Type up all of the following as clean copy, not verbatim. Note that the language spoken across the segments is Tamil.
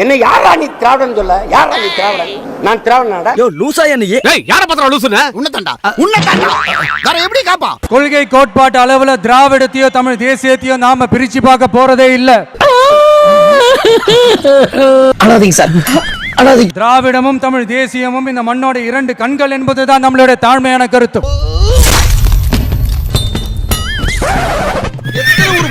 என்ன யாரா நீ திராவிடன் சொல்ல? யாரா நீ திராவிடன்? நான் திராவிடனாடா? யோ லூசா நீ? ஏய் யார பத்திர லூசுன? உன்னதாண்டா வேற எப்படி காப்பா? கொள்கை கோட்பாட்டு அளவுல திராவிடத்தையோ தமிழ் தேசியத்தையோ நாம பிரிச்சு பார்க்க போறதே இல்ல. அழாதீங்க சார், அழாதீங்க. திராவிடமும் தமிழ் தேசியமும் இந்த மண்ணோட இரண்டு கண்கள் என்பதுதான் நம்மளுடைய தாழ்மையான கருத்து.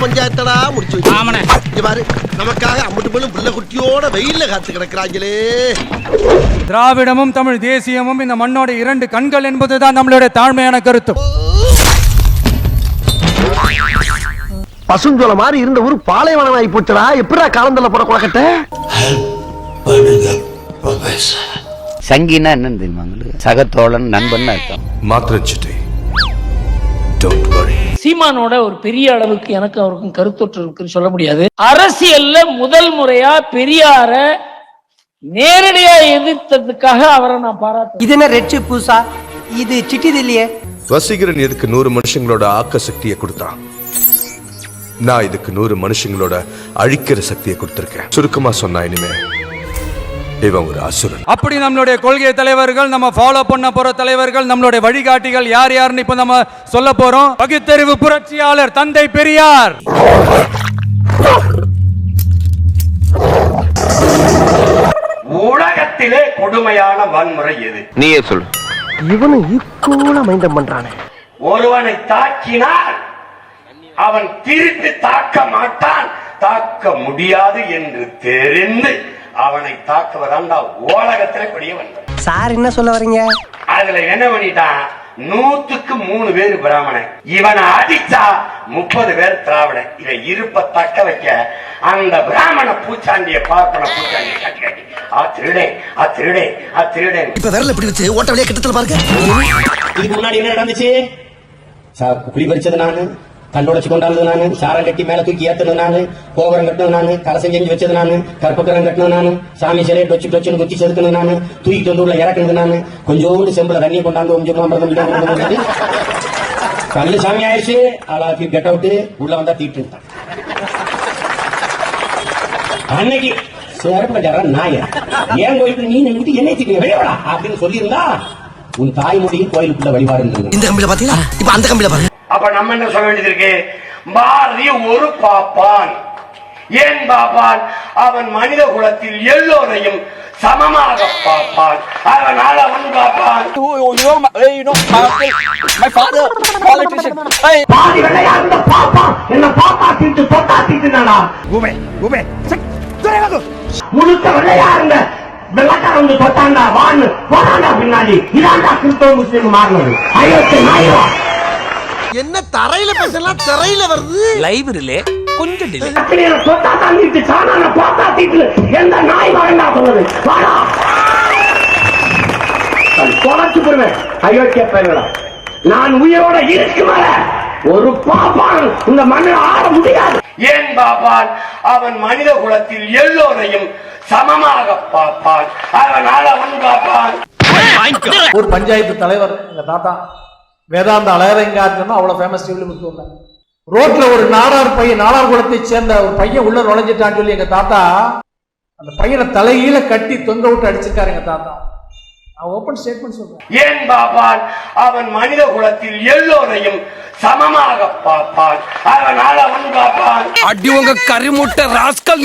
பஞ்சாயத்தடா முடிச்சு வச்சு பாரு, நமக்காக அம்பட்டு போலும் புள்ள குட்டியோட வெயில்ல காத்து கிடக்குறாங்களே. திராவிடமும் தமிழ் தேசியமும் இந்த மண்ணோட இரண்டு கண்கள் என்பதுதான் நம்மளுடைய தாழ்மையான கருத்து. பசுஞ்சோல மாதிரி இருந்த ஊர் பாலைவனம் ஆகி போச்சுடா. எப்படா காலந்தல போற குளக்கட்ட? சங்கினா என்னன்னு தெரியுமா? சகத்தோழன் நண்பன் அர்த்தம். மாத்திரச்சிட்டை. Don't worry. சீமானோட ஒரு பெரிய அளவுக்கு எனக்கு அவருக்கும் கருத்தொற்று இருக்குன்னு சொல்ல முடியாது. அரசியல்ல முதல் முறையா பெரியார நேரடியா எதிர்த்ததுக்காக அவரை நான் பாராட்டுறேன். இது என்ன ரெட் சிப் பூசா? இது சிட்டிது இல்லையே. வசீகரன் இதுக்கு 100 மனுஷங்களோட ஆக்க சக்தியை கொடுத்தான். நான் இதுக்கு 100 மனுஷங்களோட அழிக்கிற சக்தியை கொடுத்திருக்கேன். சுருக்கமா சொன்னா இனிமே இவன் ஒரு அசுரன். அப்படி நம்மளுடைய கொள்கை தலைவர்கள், நம்ம ஃபாலோ பண்ண போற தலைவர்கள், நம்மளுடைய வழிகாட்டிகள் யார் யாருன்னு இப்ப நம்ம சொல்ல போறோம். பகுத்தறிவு புரட்சியாளர் தந்தை பெரியார். உலகத்திலே கொடுமையான வன்முறை எது? நீயே சொல்லு. இவனு ஈக்குவலா மைண்டம் பண்றானே. ஒருவனை தாக்கினால் அவன் திருப்பி தாக்க மாட்டான், தாக்க முடியாது என்று தெரிந்து அவனை தாக்குவதாண்டா உலகத்திலே பெரிய வன்முறை. சார் என்ன சொல்ல வரீங்க? அதுல என்ன பண்ணிட்டான்? 100க்கு 3 பேர் பிராமணன். இவனை அடிச்சா 30 பேர் திராவிடன். இவன் இருப்ப தக்க வைக்க அந்த பிராமண பூச்சாண்டிய பார்ப்பன பூச்சாண்டிய கட்டி கட்டி திருடே. இப்ப விரல் எப்படி வச்சு ஓட்ட வழியா கிட்டத்துல பாருங்க. இதுக்கு முன்னாடி என்ன நடந்துச்சு? குழி பறிச்சது நானு, கண்டோடச்சு கொண்டாடுறது நானு, சாரம் கட்டி மேல தூக்கி ஏத்துனது நானு, கோபுரம் கட்டினது நானு, கலசம் செஞ்சு வச்சது நானு, கற்பக்கரம் கட்டினது நானு, சாமி சிலையை டொச்சுன்னு குத்தி செதுக்கினது நானு, தூக்கிட்டு வந்து உள்ள இறக்குனது நானு, கொஞ்சோண்டு செம்புல தண்ணியை கொண்டாந்து கொஞ்சம் அமிர்தம் கல்லு சாமி ஆயிடுச்சு. ஆளாக்கி கெட் அவுட் உள்ள வந்தா தீட்டு அன்னைக்கு சிறப்பு நாய ஏன் கோயிலுக்கு நீ நின்றுட்டு என்னை தீட்டு வெளியவடா அப்படின்னு சொல்லியிருந்தா உன் தாய்மொழியும் கோயிலுக்குள்ள வழிபாடு. இந்த கம்பியில பாத்தீங்களா? இப்ப அந்த கம்பியில பாருங்க. அப்ப நம்ம என்ன சொல்ல வேண்டியது இருக்கு? பாரதி ஒரு பாப்பான். ஏன் பாப்பான்? அவன் மனித குலத்தில் எல்லோரையும் சமமாக பார்ப்பான். அதனால அவன் பாப்பான். என்ன பாப்பா தீட்டு தொட்டா தீட்டுனாடா? முழுக்க வெள்ளையா இருந்த வெள்ளக்கார வந்து தொட்டாண்டா வான்னு போனாண்டா பின்னாடி. இதாண்டா கிறிஸ்தவ முஸ்லீம் மாறினது. அயோத்தி நாயவா என்ன தரையில பேசலாம், தரையில வருது லைவ் ரிலே கொஞ்சம் டிலே. தொட்டா தாண்டிட்டு சாணான போட்டா தீட்டு எந்த நாய் வரண்டா சொல்லுது? வாடா தொலைச்சு போடுவேன் அயோக்கிய பயிர்களா. நான் உயிரோட இருக்கும் வர ஒரு பாப்பான் இந்த மண்ணில் ஆட முடியாது. ஏன் பாப்பான்? அவன் மனித குலத்தில் எல்லோரையும் சமமாக பார்ப்பான். அதனால அவன் பாப்பான். ஒரு பஞ்சாயத்து தலைவர் எங்க தாத்தா வேதாந்த அழகங்காருன்னா அவ்வளவு ஃபேமஸ் டிவில ரோட்ல ஒரு நாடார் குலத்தை சேர்ந்த ஒரு பையன் உள்ள நுழைஞ்சிட்டான்னு சொல்லி எங்க தாத்தா அந்த பையனை தலையில கட்டி தொங்க விட்டு அடிச்சிருக்காரு எங்க தாத்தா. ஓபன் ஸ்டேட்மெண்ட் சொல்றேன். ஏன் பாப்பான்? அவன் மனித குலத்தில் எல்லோரையும் சமமாக பார்ப்பான். அதனால அவன் பாப்பான். அடி உங்க கரிமுட்டை ராஸ்கல்.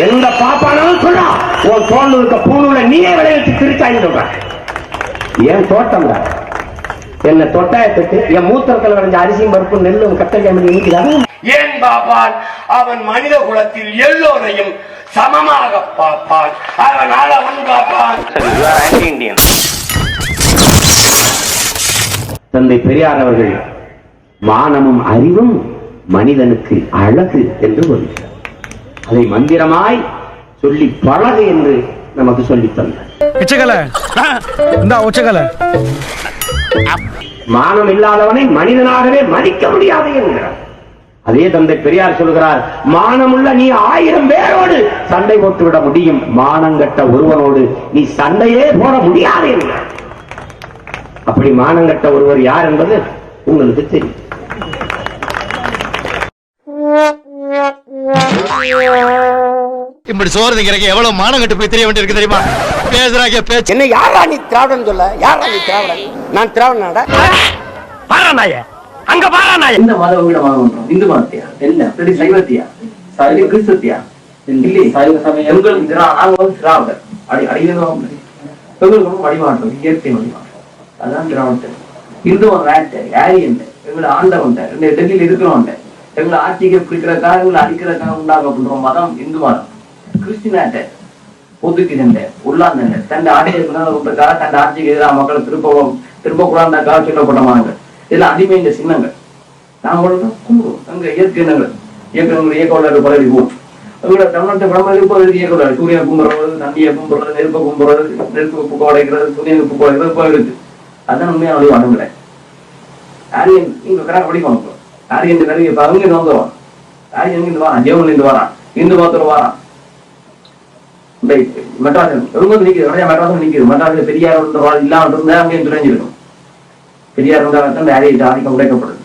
எந்த பாப்பானாலும் சொல்றா, உன் தோல் இருக்க பூணுல நீயே விளைவிச்சு திருச்சாங்க சொல்ற. ஏன் தோட்டம் என்ன தொட்டாயத்துக்கு என் மூத்திரத்தில் விளைஞ்ச அரிசியும் பருப்பு நெல்லும் கத்தரிக்காய். ஏன் பாப்பான்? அவன் மனித குலத்தில் எல்லோரையும் சமமாக பார்ப்பான். அதனால அவன் பாப்பான். தந்தை பெரியார் அவர்கள் மானமும் அறிவும் மனிதனுக்கு அழகு என்று சொல்கிறார். அதை மந்திரமாய் சொல்லி பழகு என்று நமக்கு சொல்லி தந்தார். மானம் இல்லாதவனை மனிதனாகவே மதிக்க முடியாது என்கிறார். அதே தந்தை பெரியார் சொல்கிறார், மானமுள்ள நீ 1000 பேரோடு சண்டை போட்டு விட முடியும், மானங்கட்ட ஒருவனோடு நீ சண்டையே போட முடியாது என்கிறார். அப்படி மானங்கட்ட ஒருவர் யார் என்பது உங்களுக்கு தெரியும். இப்படி சோறு திங்கிறக்கு எவ்வளவு மானம் கட்டு போய் தெரிய வேண்டியிருக்கு தெரியுமா? பேசுறாங்க பேச்சு. என்ன யாரா நீ திராவிடன் சொல்ல? யாரா நீ திராவிடன்? நான் திராவிடனாடா? பாராநாய அங்க பாராநாய. இந்த மதம் உங்கள வாங்கணும். இந்து மதத்தியா? இல்ல. அப்படி சைவத்தியா? சைவ கிறிஸ்தவத்தியா? இல்லை. சைவ சமயம் எங்களுக்கு திராவிடர். அடிக்கிறோம். எங்களுக்கு வழிபாடு இயற்கை வழிபாடு. அதான் திராவிடர். இந்து வேட்டை ஆரியன் எங்களை ஆண்டவன் டெல்லியில் இருக்கிறோம். எங்களை ஆட்சிக்கு பிடிக்கிறக்காக எங்களை அடிக்கிறக்காக உண்டாக்கப்படுற மதம் இந்து மதம். கிறிஸ்டினாட்ட ஒதுக்கி சண்டை உள்ளாந்த தன் ஆட்சிக்காக தன் ஆட்சிக்கு எதிராக மக்களை திருப்பக்கூடாதுக்காக சொல்லப்பட்ட மதங்கள் இதெல்லாம் அடிமைந்த சின்னங்கள். நாங்கள் கும்பிடுவோம் அங்க இயற்கை இனங்கள் இயக்க உள்ளாடு பரவி போவோம். எங்களோட தமிழ்நாட்டு படமாக இப்போ இயக்க உள்ளாடு சூரியனை கும்பிடுறது, தண்ணியை கும்பிடுறது, நெருப்பை கும்பிடுறது, நெருப்பு உடைக்கிறது, சூரியன் உப்பு உடைக்கிறது இப்போ இருக்கு. அதுதான் உண்மையான வழி வடங்களை ஆரியன் இங்க கரெக்ட் படிக்கணும். ஆரியன் நிறைய அவங்க வந்துடுவான். ஆரியன் இருந்து வரான், ஜெவன் இருந்து வரான், இந்து மதத்துல வரான். மெட்ராஸ் நிற்குது, நிறைய மெட்ராஸ் நிற்குது. மெட்ராஸ் பெரியார் இல்லாம இருந்தா அங்கேயும் துறைஞ்சிருக்கும். பெரியார் இருந்தால் அந்த ஆரிய ஆதிக்கம் உடைக்கப்படுது.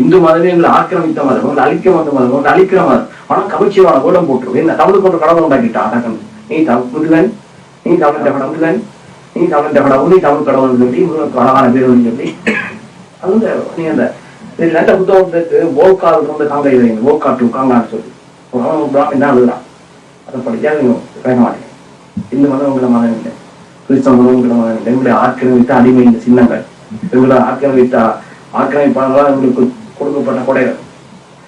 இந்து மதமே எங்களை ஆக்கிரமித்த மதம், உங்களை அழிக்க வந்த மதம், உங்களை அழிக்கிற மதம். ஆனா கவிச்சியமான கூடம் போட்டுரும். என்ன தமிழுக்கு ஒரு கடவுள் உண்டாக்கிட்டான் அடக்கம். நீ தமிழ் நீ தமிழ் கடவுள் நீ தமிழ் கடவுள் நீ தமிழ் கடவுள் சொல்லி அழகான பேர் சொல்லி அந்த நீ அந்த நல்ல புத்தகத்துக்கு போல்கால் வந்து காங்க போல்காட்டு காங்கான்னு சொல்லி பிராமின் தான் எழுதுறான். அதை படிச்சா நீங்க பேச மாட்டேங்க. இந்த மதம் உங்களை மதம் இல்லை, கிறிஸ்தவ மதம் உங்களை மதம் இல்லை. எங்களை ஆக்கிரமித்த அடிமை இந்த சின்னங்கள், எங்களை ஆக்கிரமிப்பாளர்களால் எங்களுக்கு கொடுக்கப்பட்ட கொடைகள்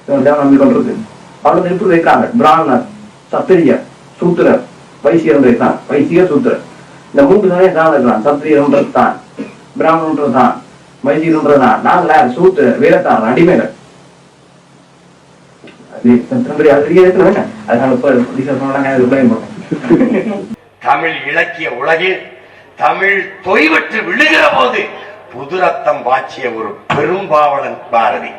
இவங்க நம்பி கொண்டிருக்கு. பல திருப்பி வைக்கிறாங்க. பிராமணர், சத்திரியர், சூத்திரர், வைசியர் வைக்கிறான். வைசியர், சூத்திரர் இந்த மூன்று தானே தான் இருக்கிறான். சத்திரியன்றது தான், பிராமணன்றது தான், வைசியன்றது தான். நாங்கள் யார்? சூத்திரர், வேலைத்தார், அடிமைகள். தமிழ் இலக்கிய உலகில் தமிழ் தொய்வற்று விழுகிற போது புது ரத்தம் பாய்ச்சிய ஒரு பெரும்பாவலன் பாரதி.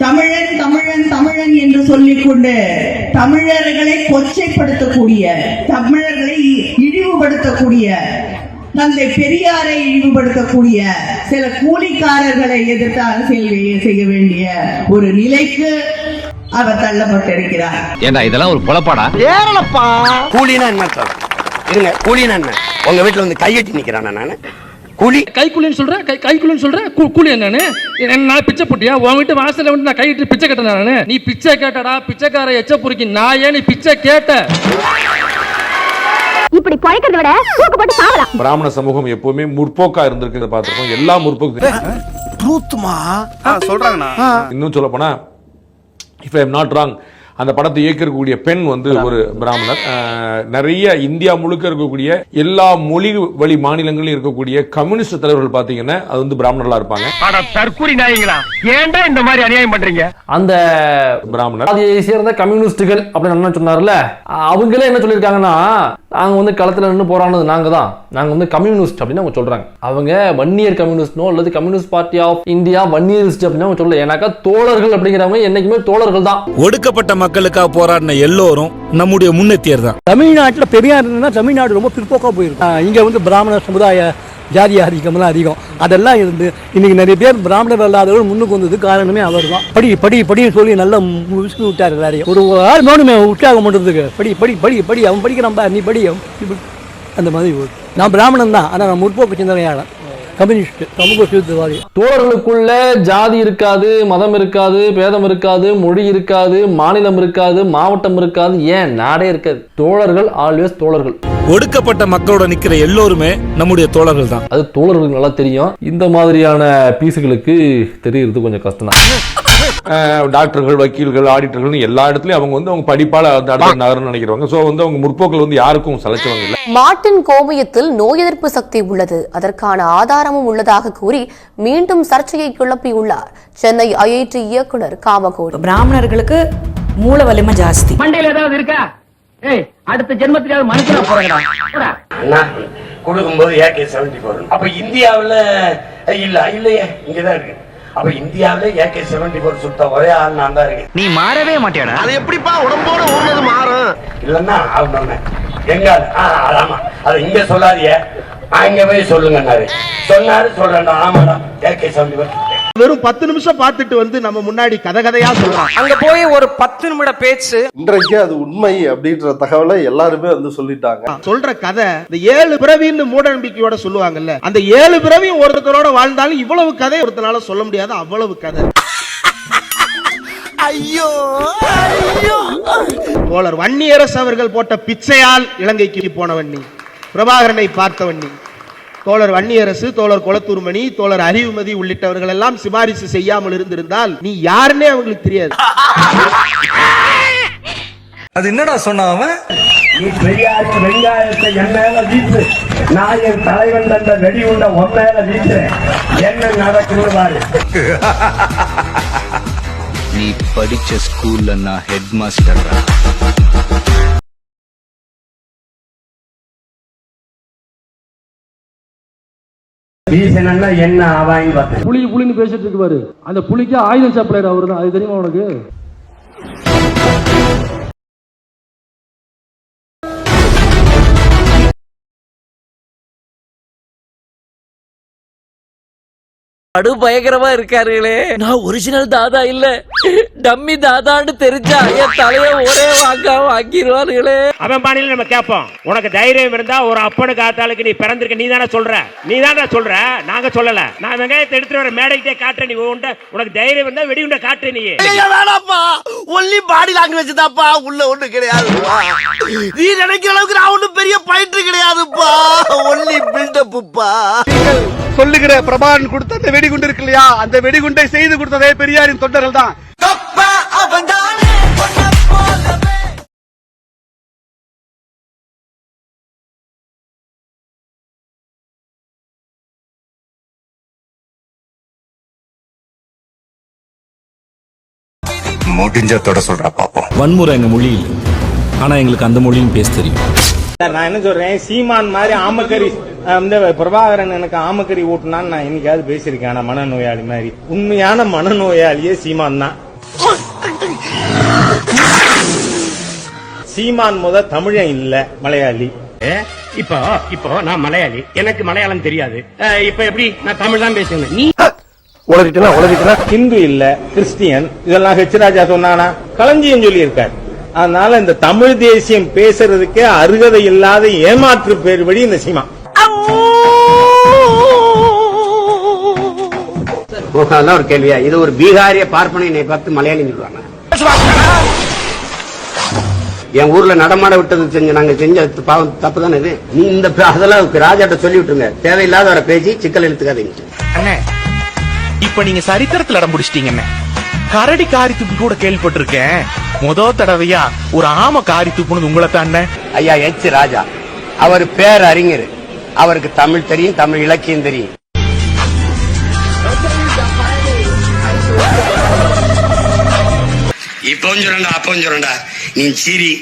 தமிழன் தமிழன் தமிழன் என்று சொல்லிக் கொண்டு தமிழர்களை கொச்சைப்படுத்தக்கூடிய, தமிழர்களை இழிவுபடுத்தக்கூடிய, தந்தை பெரியாரை இழிவுபடுத்தக்கூடிய சில கூலிக்காரர்களை எதிர்த்து அரசியல் செய்ய வேண்டிய ஒரு நிலைக்கு அவர் தள்ளப்பட்டிருக்கிறார். ஏண்டா இதெல்லாம் ஒரு பொழப்பாடா? ஏறலப்பா. கூலினா என்ன சார்? இருங்க, கூலினா என்ன? உங்க வீட்டுல வந்து கையெட்டி நிக்கிறானா? நானு கூலி கைக்குள்ளின்னு சொல்றேன், கைக்குள்ளின்னு சொல்றேன். கூலி என்னன்னு நான் பிச்சை போட்டியா? உன் வீட்டு வாசல்ல வந்து நான் கையிட்டு பிச்சை கேட்டேன் நானு. நீ பிச்சை கேட்டடா, பிச்சைக்கார எச்ச பொறுக்கி நான் ஏன் நீ பிச்சை கேட்ட? இப்படி பழைக்கிறத விட தூக்கு போட்டு சாவலாம். பிராமண சமூகம் எப்பவுமே முற்போக்கா இருந்திருக்கிறத பார்த்திருக்கோம். எல்லா முற்போக்கு ட்ரூத்மா சொல்றாங்கண்ணா. இன்னும் சொல்ல போனா, if I am not wrong, அந்த படத்தை இயக்கக்கூடிய பெண் வந்து ஒரு பிராமணர். நிறைய இந்தியா முழுக்க இருக்கக்கூடிய எல்லா மொழி வழி மாநிலங்களில் இருக்கக்கூடிய கம்யூனிஸ்ட் தலைவர்கள் பாத்தீங்கன்னா அது வந்து பிராமணர்களா இருப்பாங்க. ஏன்டா இந்த மாதிரி அநியாயம் பண்றீங்க? அந்த பிராமணர் அதை சேர்ந்த கம்யூனிஸ்டுகள் அப்படின்னு சொன்னார்ல, அவங்களே என்ன சொல்லியிருக்காங்கன்னா, நாங்க வந்து களத்துல நின்று போராடினது நாங்க தான், நாங்க வந்து கம்யூனிஸ்ட் அப்படின்னு அவங்க சொல்றாங்க. அவங்க வன்னியர் கம்யூனிஸ்டோ அல்லது கம்யூனிஸ்ட் பார்ட்டி ஆஃப் இந்தியா வன்னியரிஸ்ட் அப்படின்னு அவங்க சொல்லல. ஏன்னாக்கா தோழர்கள் அப்படிங்கிறவங்க என்னைக்குமே தோழர்கள் தான். ஒடுக்கப்பட்ட மக்களுக்காக போராடின எல்லோரும் நம்முடைய முன்னேற்றியர் தான். தமிழ்நாட்டில் பெரியார் தமிழ்நாடு ரொம்ப பிற்போக்கா போயிருக்கு. இங்க வந்து பிராமண சமுதாய ஜாதி ஆதிக்கம்லாம் அதிகம். அதெல்லாம் இருந்து இன்னைக்கு நிறைய பேர் பிராமணர் அல்லாதவர்கள் முன்னுக்கு வந்தது காரணமே அவர் தான். படி படி படின்னு சொல்லி நல்லா விசுக்கு விட்டார் எல்லாரையும். ஒரு ஆள் வேணுமே உற்சாகம் பண்றதுக்கு. படி படி படி படி, அவன் படிக்கிறான் நீ படி, அந்த மாதிரி. நான் பிராமணன் தான், ஆனால் நான் முற்போக்கு சிந்தனையாளன், கம்யூனிஸ்ட், சமூக சீர்திருத்தவாதி. தோழர்களுக்குள்ள ஜாதி இருக்காது, மதம் இருக்காது, பேதம் இருக்காது, மொழி இருக்காது, மாநிலம் இருக்காது, மாவட்டம் இருக்காது, ஏன் நாடே இருக்காது. தோழர்கள் ஆல்வேஸ் தோழர்கள். ஒடுக்கப்பட்ட மக்களோட நிக்கிற எல்லோருமே நம்முடைய தோழர்கள் தான். அது தோழர்களுக்கு நல்லா தெரியும். இந்த மாதிரியான பீஸுகளுக்கு தெரியறது கொஞ்சம் கஷ்டம் தான். டாக்டர்கள், வக்கீல்கள், ஆடிட்டர்கள் எல்லா இடத்துலயும் அவங்க வந்து அவங்க படிப்பால நகர்னு நினைக்கிறவங்க. சோ வந்து அவங்க முற்போக்கள் வந்து யாருக்கும் சலைச்சவங்க இல்லை. மாட்டின் கோமியத்தில் நோய் எதிர்ப்பு சக்தி உள்ளது, அதற்கான ஆதாரமும் உள்ளதாக கூறி மீண்டும் சர்ச்சையை கிளப்பியுள்ளார் சென்னை ஐஐடி இயக்குனர் காமகோடி. பிராமணர்களுக்கு மூல வலிமை ஜாஸ்தி. மண்டையில ஏதாவது இருக்கா? அடுத்த ஜென்மத்திலாவது மனுஷனா போறா கொடுக்கும்போது AK-74. அப்ப இந்தியாவுல இல்லையே, இங்கதான் இருக்கு. அப்ப இந்தியாவில AK-74 சுத்த ஒரே ஆள் நான் தான் இருக்கு. நீ மாறவே மாட்டியாடா? அது எப்படிப்பா உடம்போட ஊர்னது மாறும்? இல்லன்னா எங்க ஆமா, அது இங்க சொல்லாதிய அங்க போய் சொல்லுங்கன்னாரு. சொன்னாரு, சொல்றேன்டா. ஆமாடா, AK-74 வெறும் 10 நிமிஷம் பார்த்துட்டு வந்து நம்ம முன்னாடி கதையா சொல்றான். அங்க போய் ஒரு 10 நிமிட பேச்சு. இன்றைக்கு அது உண்மை அப்படின்ற தகவலை எல்லாருமே வந்து சொல்லிட்டாங்க. சொல்ற கதை இந்த 7 பிறவின்னு மூட நம்பிக்கையோட சொல்லுவாங்கல்ல, அந்த 7 பிறவி ஒருத்தரோட வாழ்ந்தாலும் இவ்வளவு கதை ஒருத்தனால சொல்ல முடியாது. அவ்வளவு கதை. ஐயோ தோழர் வன்னியரசு அவர்கள் போட்ட பிச்சையால் இலங்கைக்கு போனவன் நீ, பிரபாகரனை பார்த்தவன் நீ. தோழர் வன்னியரசு, தோழர் கொளத்தூர்மணி, தோழர் அறிவுமதி உள்ளிட்டவர்கள் எல்லாம் சிபாரிசு செய்யாமல் இருந்திருந்தால் நீ யாருன்னே அவங்களுக்கு தெரியாது. அது என்னடா சொன்னாவன்? நீ பெரியாருக்கு வெங்காயத்தை என் மேல வீசு, நான் என் தலைவன் தந்த வெடி உண்ட உன் மேல வீசுறேன், என்ன நடக்குது பாரு. நீ படிச்ச ஸ்கூல்ல நான் ஹெட் மாஸ்டர். வீசனா என்ன ஆவாயின்னு பார்த்தேன். புலின்னு பேசிட்டு இருக்கு பாரு, அந்த புலிக்கு ஆயுதம் சப்ளையர் அவரு தான். அது தெரியுமா உனக்கு? படு பயங்கரமா இருக்காருங்களே. நான் ஒரிஜினல் தாதா இல்ல, டம்மி தாதான்னு தெரிஞ்சா என் தலைய ஒரே வாங்கிடுவாருங்களே. அவன் பாணியில நம்ம கேட்போம். உனக்கு தைரியம் இருந்தா ஒரு அப்பனுக்கு ஆத்தாளுக்கு நீ பிறந்திருக்க, நீ தானே சொல்ற, நாங்க சொல்லல. நான் வெங்காயத்தை எடுத்துட்டு வர மேடைக்கிட்டே காட்டுறேன். நீ உனக்கு தைரியம் இருந்தா வெடி உண்ட காட்டு. நீ வேணாப்பா, ஒன்லி பாடி லாங்குவேஜ் தான்ப்பா, உள்ள ஒண்ணு கிடையாதுப்பா. நீ நினைக்கிற அளவுக்கு நான் ஒண்ணும் பெரிய பயிற்று கிடையாதுப்பா, ஒன்லி பில்டப்புப்பா. சொல்லுகிற பிரபாகரன் கொடுத்த அந்த வெடிகுண்டு இருக்கு இல்லையா, அந்த வெடிகுண்டை செய்து கொடுத்ததே பெரியாரின் தொண்டர்கள் தான். முடிஞ்சதோட சொல்றா பாப்போம். வன்முறை எங்க மொழி இல்லை, ஆனா எங்களுக்கு அந்த மொழியும் பேச தெரியும். நான் என்ன சொல்றேன், சீமான் மாதிரி ஆமக்கறி பிரபாகரன் எனக்கு ஆமக்கறி ஊட்டினான்னு நான் என்னைக்காவது பேசியிருக்கேன். ஆனா மனநோயாளி மாதிரி உண்மையான மனநோயாளியே சீமான் தான். சீமான் தமிழன் இல்ல, மலையாளி. இப்போ நான் மலையாளி, எனக்கு மலையாளம் தெரியாது. இப்ப எப்படி நான் தமிழ் தான் பேசுவேன். நீ உளறிட்டா ஹிந்து இல்ல, கிறிஸ்டியன், இதெல்லாம் ஹெச் ராஜா சொன்னானா? களஞ்சியம் சொல்லி இருக்காரு. அதனால இந்த தமிழ் தேசியம் பேசுறதுக்கே அருகதை இல்லாத ஏமாற்று பேர் வழி இந்த சீமா. ஒரு கேள்வியா? இது ஒரு பீகாரிய பார்ப்பனை பார்த்து மலையாளி சொல்லுவாங்க. என் ஊர்ல நடமாட விட்டது நாங்க செஞ்ச தப்பு தானே இது. நீ இந்த அதெல்லாம் ராஜாட்ட சொல்லி விட்டுருங்க, தேவையில்லாத வர பேசி சிக்கல் எடுத்துக்காதீங்க. இப்ப நீங்க சரித்திரத்துல இடம் பிடிச்சிட்டீங்க. கரடி காரி துப்பு கூட கேள்விப்பட்டிருக்கேன், முதல் தடவையா ஒரு ஆம காரி துப்புனது உங்களை தானே? ஐயா எச் ராஜா, அவர் பேர் அறிஞர், அவருக்கு தமிழ் தெரியும், தமிழ் இலக்கியம் தெரியும். இப்போ சொல்றா, நீ சீரி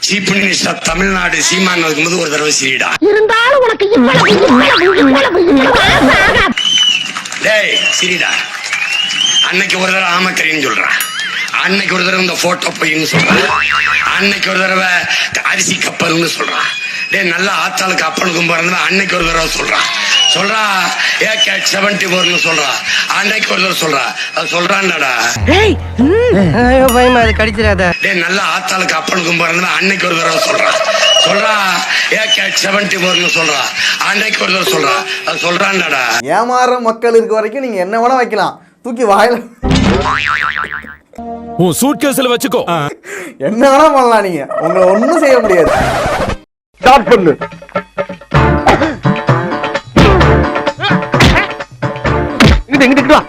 சீஃப் மினிஸ்டர் தமிழ்நாடு சீமான் போது ஒரு தடவை சீரிடா இருந்தாலும் உனக்கு டேய் சீரிடா. அன்னைக்கு ஒரு தடவை ஆமக்கரின்னு சொல்றான், அன்னைக்கு ஒரு தடவை இந்த போட்டோ பொய்ன்னு சொல்றான், அன்னைக்கு ஒரு தடவை அரிசி கப்பல்னு சொல்றான். டே நல்ல ஆத்தாளுக்கு அப்பனுக்கும் பிறந்த அன்னைக்கு ஒரு தடவை சொல்றான் AK-74 சொல்றா, அன்னைக்கு ஒரு தடவை சொல்றா. அது சொல்றான்டா, அது கடிச்சிடாத. டே நல்ல ஆத்தாளுக்கு அப்பனுக்கும் பிறந்த அன்னைக்கு ஒரு தடவை சொல்றா AK-74 சொல்றா, அன்னைக்கு ஒரு தடவை சொல்றா. அது சொல்றான்டா. ஏமாற மக்கள் இருக்க வரைக்கும் நீங்க என்ன வேணா வைக்கலாம், தூக்கி வாயில உன் சூட்கேஸ்ல வச்சுக்கோ, என்ன வேணா பண்ணலாம், நீங்க உங்களை ஒண்ணும் செய்ய முடியாது. ஸ்டார்ட் பண்ணு. இங்கிட்டு வா.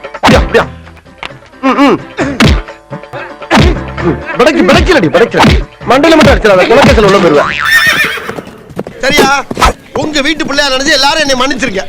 மண்டையில மட்டும் அடிச்சிடாத, குலக்கேசல் உள்ள போயிருவேன். சரியா? உங்க வீட்டு பிள்ளையா நினைச்சு எல்லாரும் என்னை மன்னிச்சிருக்க.